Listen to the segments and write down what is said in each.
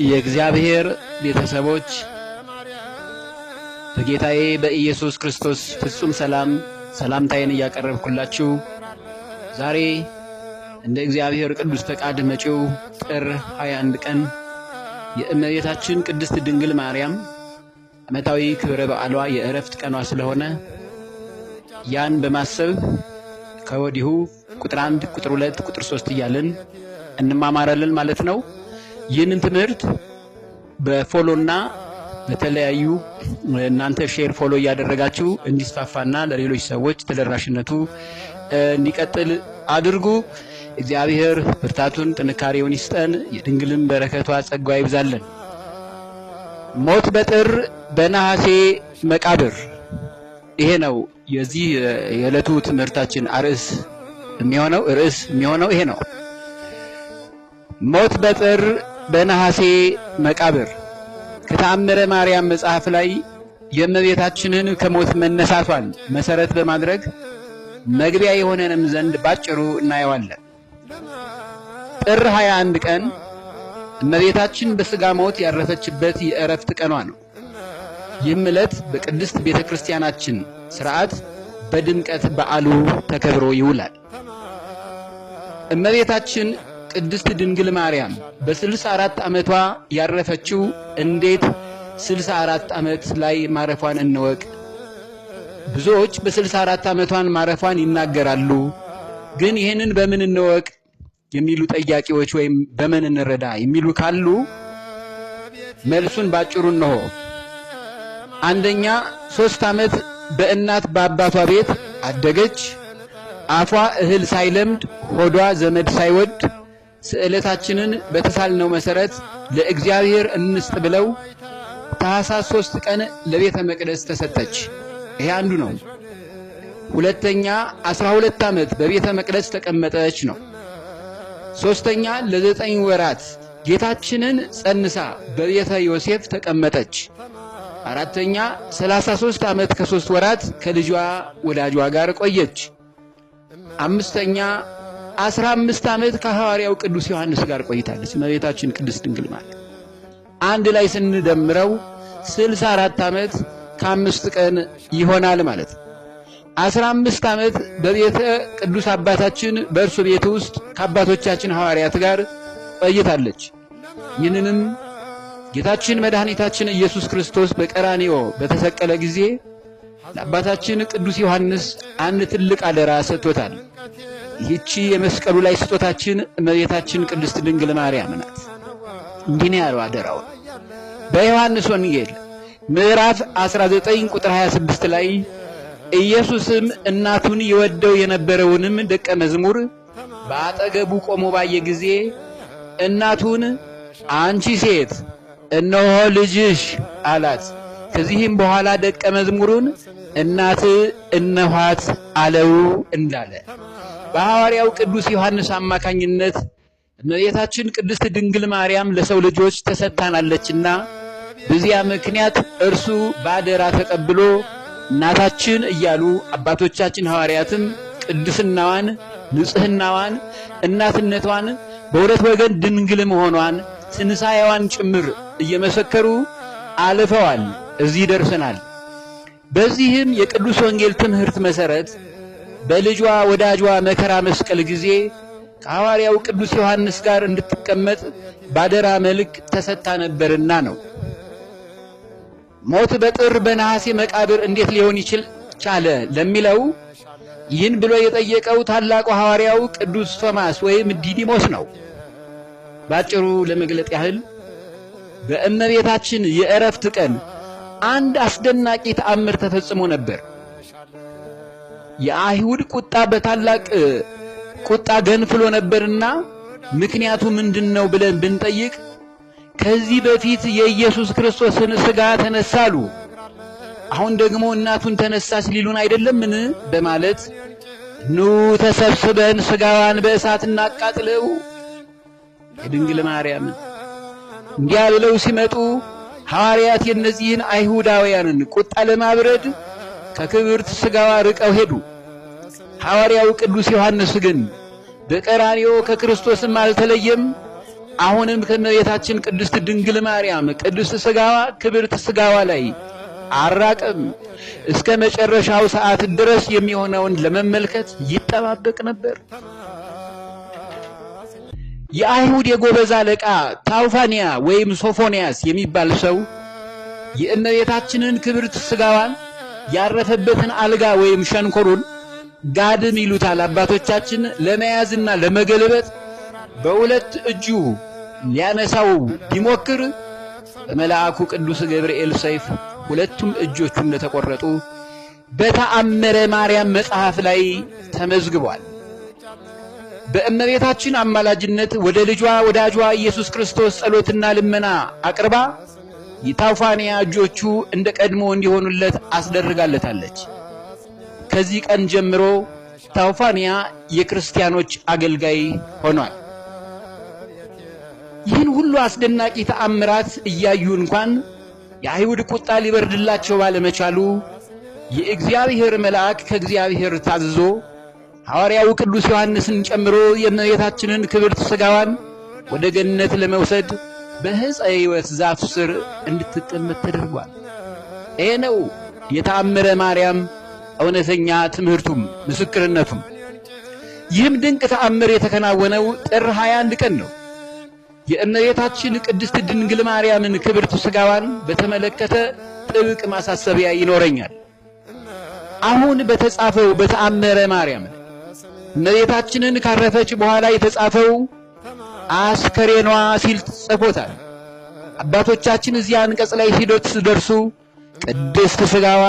የእግዚአብሔር ቤተሰቦች በጌታዬ በኢየሱስ ክርስቶስ ፍጹም ሰላምታዬን እያቀረብኩላችሁ ዛሬ እንደ እግዚአብሔር ቅዱስ ፈቃድ መጪው ጥር 21 ቀን የእመቤታችን ቅድስት ድንግል ማርያም ዓመታዊ ክብረ በዓሏ የዕረፍት ቀኗ ስለሆነ ያን በማሰብ ከወዲሁ ቁጥር 1 ቁጥር 2 ቁጥር 3 እያልን እንማማራለን ማለት ነው። ይህንን ትምህርት በፎሎና በተለያዩ እናንተ ሼር ፎሎ እያደረጋችሁ እንዲስፋፋና ለሌሎች ሰዎች ተደራሽነቱ እንዲቀጥል አድርጉ። እግዚአብሔር ብርታቱን ጥንካሬውን ይስጠን። የድንግልን በረከቷ ጸጋዋ ይብዛልን። ሞት በጥር በነሐሴ መቃብር። ይሄ ነው የዚህ የዕለቱ ትምህርታችን ርዕስ የሚሆነው ይሄ ነው። ሞት በጥር በነሐሴ መቃብር ከተአምረ ማርያም መጽሐፍ ላይ የእመቤታችንን ከሞት መነሳቷን መሰረት በማድረግ መግቢያ የሆነንም ዘንድ ባጭሩ እናየዋለን። ጥር 21 ቀን እመቤታችን በሥጋ ሞት ያረፈችበት የዕረፍት ቀኗ ነው። ይህም ዕለት በቅድስት ቤተክርስቲያናችን ሥርዓት በድምቀት በዓሉ ተከብሮ ይውላል። እመቤታችን ቅድስት ድንግል ማርያም በ64 ዓመቷ ያረፈችው እንዴት 64 ዓመት ላይ ማረፏን እንወቅ። ብዙዎች በ64 ዓመቷን ማረፏን ይናገራሉ። ግን ይህንን በምን እንወቅ የሚሉ ጠያቂዎች ወይም በምን እንረዳ የሚሉ ካሉ መልሱን ባጭሩ ነው። አንደኛ 3 ዓመት በእናት በአባቷ ቤት አደገች። አፏ እህል ሳይለምድ ሆዷ ዘመድ ሳይወድ ስዕለታችንን በተሳልነው መሰረት ለእግዚአብሔር እንስጥ ብለው ታኅሳስ 3 ቀን ለቤተ መቅደስ ተሰጠች። ይሄ አንዱ ነው። ሁለተኛ 12 ዓመት በቤተ መቅደስ ተቀመጠች ነው። ሶስተኛ ለ9 ወራት ጌታችንን ጸንሳ በቤተ ዮሴፍ ተቀመጠች። አራተኛ 33 ዓመት ከ3 ወራት ከልጇ ወዳጇ ጋር ቆየች። አምስተኛ 15 ዓመት ከሐዋርያው ቅዱስ ዮሐንስ ጋር ቆይታለች። እመቤታችን ቅድስት ድንግል ማርያም አንድ ላይ ስንደምረው 64 ዓመት ከ5 ቀን ይሆናል ማለት ነው። 15 ዓመት በቤተ ቅዱስ አባታችን በእርሱ ቤት ውስጥ ከአባቶቻችን ሐዋርያት ጋር ቆይታለች። ይህንንም ጌታችን መድኃኒታችን ኢየሱስ ክርስቶስ በቀራንዮ በተሰቀለ ጊዜ ለአባታችን ቅዱስ ዮሐንስ አንድ ትልቅ አደራ ሰጥቶታል። ይህቺ የመስቀሉ ላይ ስጦታችን እመቤታችን ቅድስት ድንግል ማርያም ናት። እንዲህ ነው ያለው አደራው በዮሐንስ ወንጌል ምዕራፍ 19 ቁጥር 26 ላይ ኢየሱስም እናቱን ይወደው የነበረውንም ደቀ መዝሙር በአጠገቡ ቆሞ ባየ ጊዜ እናቱን አንቺ ሴት እነሆ ልጅሽ አላት። ከዚህም በኋላ ደቀ መዝሙሩን እናት እነኋት አለው እንዳለ በሐዋርያው ቅዱስ ዮሐንስ አማካኝነት እመቤታችን ቅድስት ድንግል ማርያም ለሰው ልጆች ተሰጥታናለችና በዚያ ምክንያት እርሱ ባደራ ተቀብሎ እናታችን እያሉ አባቶቻችን ሐዋርያትም ቅድስናዋን፣ ንጽህናዋን፣ እናትነቷን በሁለት ወገን ድንግል መሆኗን ትንሣኤዋን ጭምር እየመሰከሩ አልፈዋል። እዚህ ደርሰናል። በዚህም የቅዱስ ወንጌል ትምህርት መሰረት በልጇ ወዳጇ መከራ መስቀል ጊዜ ከሐዋርያው ቅዱስ ዮሐንስ ጋር እንድትቀመጥ ባደራ መልክ ተሰጥታ ነበርና ነው። ሞት በጥር በነሐሴ መቃብር እንዴት ሊሆን ቻለ ለሚለው ይህን ብሎ የጠየቀው ታላቁ ሐዋርያው ቅዱስ ቶማስ ወይም ዲዲሞስ ነው። ባጭሩ ለመግለጥ ያህል በእመቤታችን የዕረፍት ቀን አንድ አስደናቂ ተአምር ተፈጽሞ ነበር። የአይሁድ ቁጣ በታላቅ ቁጣ ገንፍሎ ነበርና ምክንያቱ ምንድነው ብለን ብንጠይቅ ከዚህ በፊት የኢየሱስ ክርስቶስን ሥጋ ተነሳሉ፣ አሁን ደግሞ እናቱን ተነሳች ሊሉን አይደለምን በማለት ኑ ተሰብስበን ሥጋዋን በእሳት እናቃጥለው የድንግል ማርያም እንዲያ ብለው ሲመጡ ሐዋርያት የነዚህን አይሁዳውያንን ቁጣ ለማብረድ ከክብርት ሥጋዋ ርቀው ሄዱ። ሐዋርያው ቅዱስ ዮሐንስ ግን በቀራንዮ ከክርስቶስም አልተለየም። አሁንም ከእመቤታችን ቅድስት ድንግል ማርያም ቅድስት ሥጋዋ ክብርት ሥጋዋ ላይ አራቅም እስከ መጨረሻው ሰዓት ድረስ የሚሆነውን ለመመልከት ይጠባበቅ ነበር። የአይሁድ የጎበዝ አለቃ ታውፋንያ ወይም ሶፎንያስ የሚባል ሰው የእመቤታችንን ክብርት ሥጋዋን ያረፈበትን አልጋ ወይም ሸንኮሩን ጋድም ይሉታል አባቶቻችን ለመያዝና ለመገልበጥ በሁለት እጁ ሊያነሳው ቢሞክር በመልአኩ ቅዱስ ገብርኤል ሰይፍ ሁለቱም እጆቹ እንደተቆረጡ በተአምረ ማርያም መጽሐፍ ላይ ተመዝግቧል። በእመቤታችን አማላጅነት ወደ ልጇ ወዳጇ ኢየሱስ ክርስቶስ ጸሎትና ልመና አቅርባ የታውፋንያ እጆቹ እንደ ቀድሞ እንዲሆኑለት አስደርጋለታለች። ከዚህ ቀን ጀምሮ ታውፋንያ የክርስቲያኖች አገልጋይ ሆኗል። ይህን ሁሉ አስደናቂ ተአምራት እያዩ እንኳን የአይሁድ ቁጣ ሊበርድላቸው ባለመቻሉ የእግዚአብሔር መልአክ ከእግዚአብሔር ታዝዞ ሐዋርያው ቅዱስ ዮሐንስን ጨምሮ የእመቤታችንን ክብርት ሥጋዋን ወደ ገነት ለመውሰድ በዕፀ ሕይወት ዛፍ ስር እንድትቀመጥ ተደርጓል። ይህ ነው የተአምረ ማርያም እውነተኛ ትምህርቱም ምስክርነቱም። ይህም ድንቅ ተአምር የተከናወነው ጥር 21 ቀን ነው። የእመቤታችን ቅድስት ድንግል ማርያምን ክብርት ሥጋዋን በተመለከተ ጥብቅ ማሳሰቢያ ይኖረኛል። አሁን በተጻፈው በተአምረ ማርያም እመቤታችንን ካረፈች በኋላ የተጻፈው አስከሬኗ ሲል ጽፎታል። አባቶቻችን እዚያ አንቀጽ ላይ ሲደርሱ ቅድስት ሥጋዋ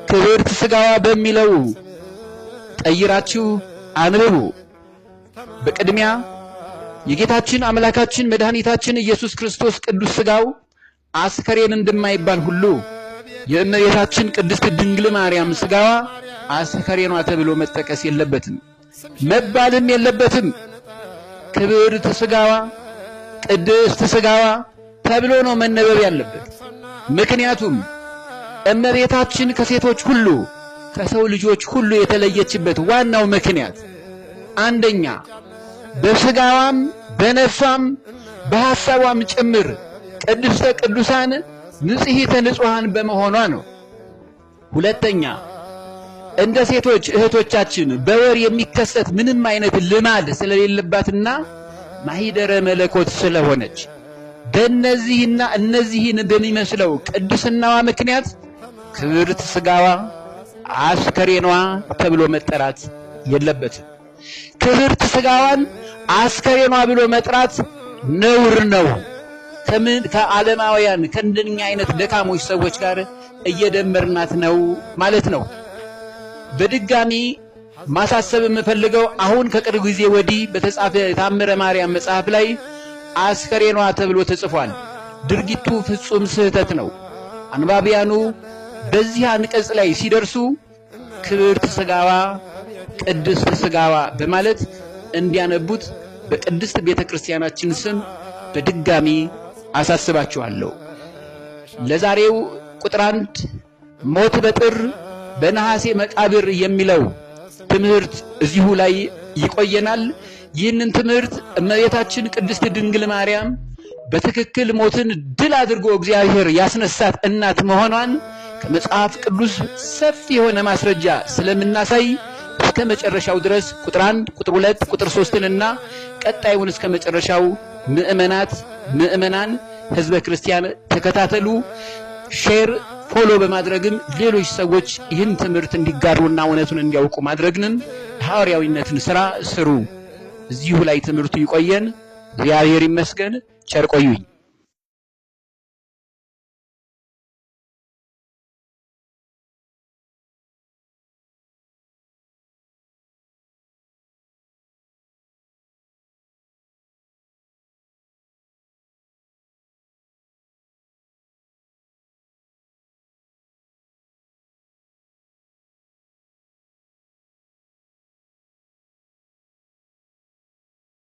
ክብርት ሥጋዋ በሚለው ቀይራችሁ አንብቡ። በቅድሚያ የጌታችን አምላካችን መድኃኒታችን ኢየሱስ ክርስቶስ ቅዱስ ሥጋው አስከሬን እንደማይባል ሁሉ የእመቤታችን ቅድስት ድንግል ማርያም ሥጋዋ አስከሬኗ ተብሎ መጠቀስ የለበትም፣ መባልም የለበትም። ክብርት ሥጋዋ ቅድስት ሥጋዋ ተብሎ ነው መነበብ ያለበት። ምክንያቱም እመቤታችን ከሴቶች ሁሉ ከሰው ልጆች ሁሉ የተለየችበት ዋናው ምክንያት አንደኛ በሥጋዋም በነፍሷም በሐሳቧም ጭምር ቅድስተ ቅዱሳን ንጽሕተ ንጹሐን በመሆኗ ነው። ሁለተኛ እንደ ሴቶች እህቶቻችን በወር የሚከሰት ምንም አይነት ልማድ ስለሌለባትና ማኅደረ መለኮት ስለሆነች በእነዚህና እነዚህን በሚመስለው ቅድስናዋ ምክንያት ክብርት ሥጋዋ አስከሬኗ ተብሎ መጠራት የለበትም። ክብርት ሥጋዋን አስከሬኗ ብሎ መጥራት ነውር ነው። ከዓለማውያን ከእንደኛ አይነት ደካሞች ሰዎች ጋር እየደመርናት ነው ማለት ነው። በድጋሚ ማሳሰብ የምፈልገው አሁን ከቅርብ ጊዜ ወዲህ በተጻፈ የታምረ ማርያም መጽሐፍ ላይ አስከሬኗ ተብሎ ተጽፏል። ድርጊቱ ፍጹም ስህተት ነው። አንባቢያኑ በዚህ አንቀጽ ላይ ሲደርሱ ክብርት ሥጋዋ ቅድስት ሥጋዋ በማለት እንዲያነቡት በቅድስት ቤተክርስቲያናችን ስም በድጋሚ አሳስባችኋለሁ። ለዛሬው ቁጥር 1 ሞት በጥር በነሐሴ መቃብር የሚለው ትምህርት እዚሁ ላይ ይቆየናል። ይህንን ትምህርት እመቤታችን ቅድስት ድንግል ማርያም በትክክል ሞትን ድል አድርጎ እግዚአብሔር ያስነሳት እናት መሆኗን ከመጽሐፍ ቅዱስ ሰፊ የሆነ ማስረጃ ስለምናሳይ እስከ መጨረሻው ድረስ ቁጥር 1 ቁጥር 2 ቁጥር 3 እና ቀጣዩን እስከ መጨረሻው ምእመናን ሕዝበ ክርስቲያን ተከታተሉ። ሼር ፎሎ በማድረግም ሌሎች ሰዎች ይህን ትምህርት እንዲጋሩና እውነቱን እንዲያውቁ ማድረግንም ሐዋርያዊነትን ሥራ ስሩ። እዚሁ ላይ ትምህርቱ ይቆየን። እግዚአብሔር ይመስገን። ቸር ቆዩኝ።